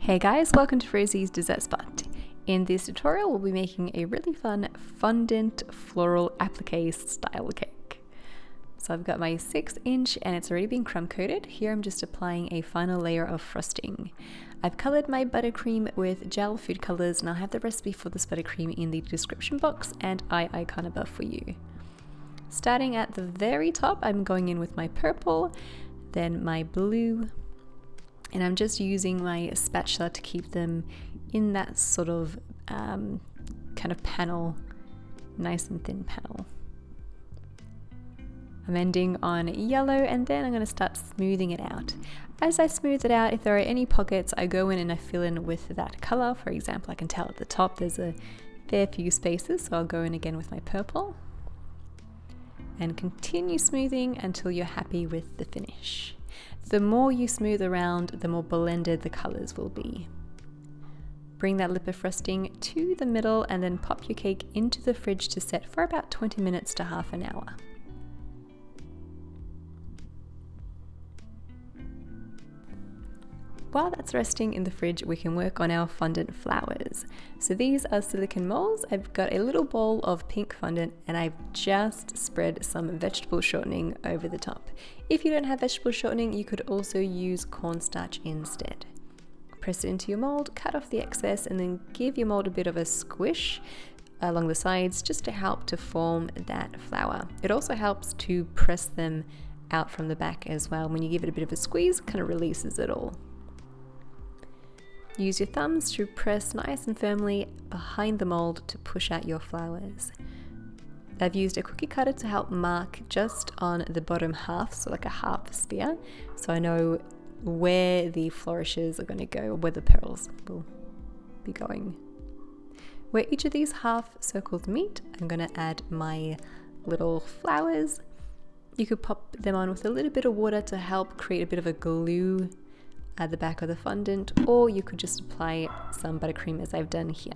Hey guys, welcome to Rosie's Dessert Spot. In this tutorial, we'll be making a really fun fondant floral applique style cake. So I've got my 6-inch and it's already been crumb coated. Here I'm just applying a final layer of frosting. I've colored my buttercream with gel food colors and I'll have the recipe for this buttercream in the description box and icon above for you. Starting at the very top, I'm going in with my purple, then my blue, and I'm just using my spatula to keep them in that sort of kind of panel, nice and thin panel. I'm ending on yellow and then I'm going to start smoothing it out. As I smooth it out, if there are any pockets, I go in and I fill in with that color. For example, I can tell at the top there's a fair few spaces, so I'll go in again with my purple and continue smoothing until you're happy with the finish. The more you smooth around, the more blended the colors will be. Bring that lip of frosting to the middle and then pop your cake into the fridge to set for about 20 minutes to half an hour. While that's resting in the fridge, we can work on our fondant flowers. So these are silicone molds. I've got a little bowl of pink fondant and I've just spread some vegetable shortening over the top. If you don't have vegetable shortening, you could also use cornstarch instead. Press it into your mold, cut off the excess, and then give your mold a bit of a squish along the sides just to help to form that flower. It also helps to press them out from the back as well. When you give it a bit of a squeeze, it kind of releases it all. Use your thumbs to press nice and firmly behind the mold to push out your flowers. I've used a cookie cutter to help mark just on the bottom half, so like a half sphere, so I know where the flourishes are going to go, or where the petals will be going. Where each of these half circles meet, I'm going to add my little flowers. You could pop them on with a little bit of water to help create a bit of a glue at the back of the fondant, or you could just apply some buttercream as I've done here.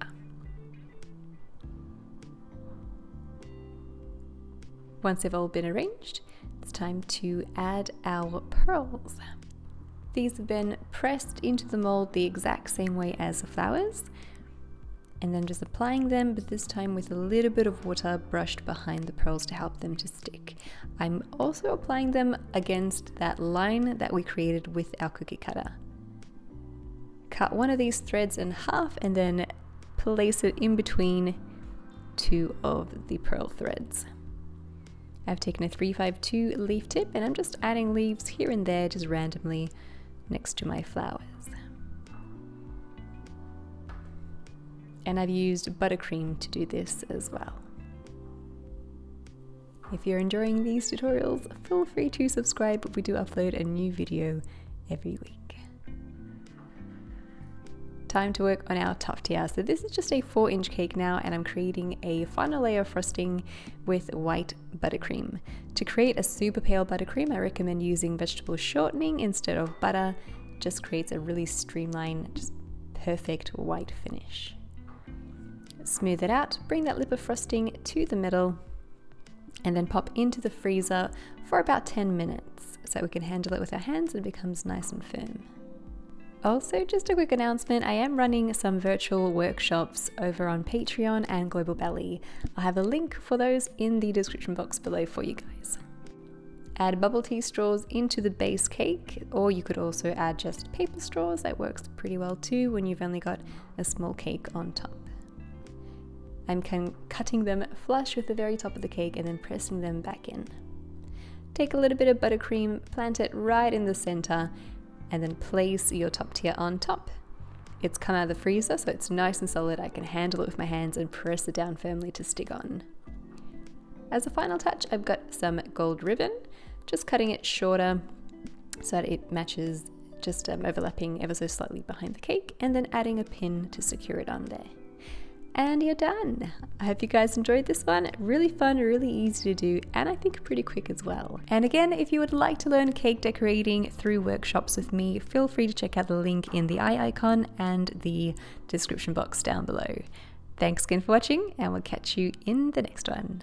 Once they've all been arranged, it's time to add our pearls. These have been pressed into the mold the exact same way as the flowers, and then just applying them, but this time with a little bit of water brushed behind the pearls to help them to stick. I'm also applying them against that line that we created with our cookie cutter. Cut one of these threads in half and then place it in between two of the pearl threads. I've taken a 352 leaf tip and I'm just adding leaves here and there just randomly next to my flowers. And I've used buttercream to do this as well. If you're enjoying these tutorials, feel free to subscribe. We do upload a new video every week. Time to work on our top tier. So this is just a 4-inch cake now, and I'm creating a final layer of frosting with white buttercream. To create a super pale buttercream, I recommend using vegetable shortening instead of butter. Just creates a really streamlined, just perfect white finish. Smooth it out, bring that lip of frosting to the middle, and then pop into the freezer for about 10 minutes so we can handle it with our hands and it becomes nice and firm. Also, just a quick announcement, I am running some virtual workshops over on Patreon and Global Belly. I'll have a link for those in the description box below for you guys. Add bubble tea straws into the base cake, or you could also add just paper straws. That works pretty well too when you've only got a small cake on top. I'm cutting them flush with the very top of the cake and then pressing them back in. Take a little bit of buttercream, plant it right in the center, and then place your top tier on top. It's come out of the freezer, so it's nice and solid. I can handle it with my hands and press it down firmly to stick on. As a final touch, I've got some gold ribbon, just cutting it shorter so that it matches, just overlapping ever so slightly behind the cake, and then adding a pin to secure it on there. And you're done. I hope you guys enjoyed this one. Really fun, really easy to do, and I think pretty quick as well. And again, if you would like to learn cake decorating through workshops with me, feel free to check out the link in the icon and the description box down below. Thanks again for watching, and we'll catch you in the next one.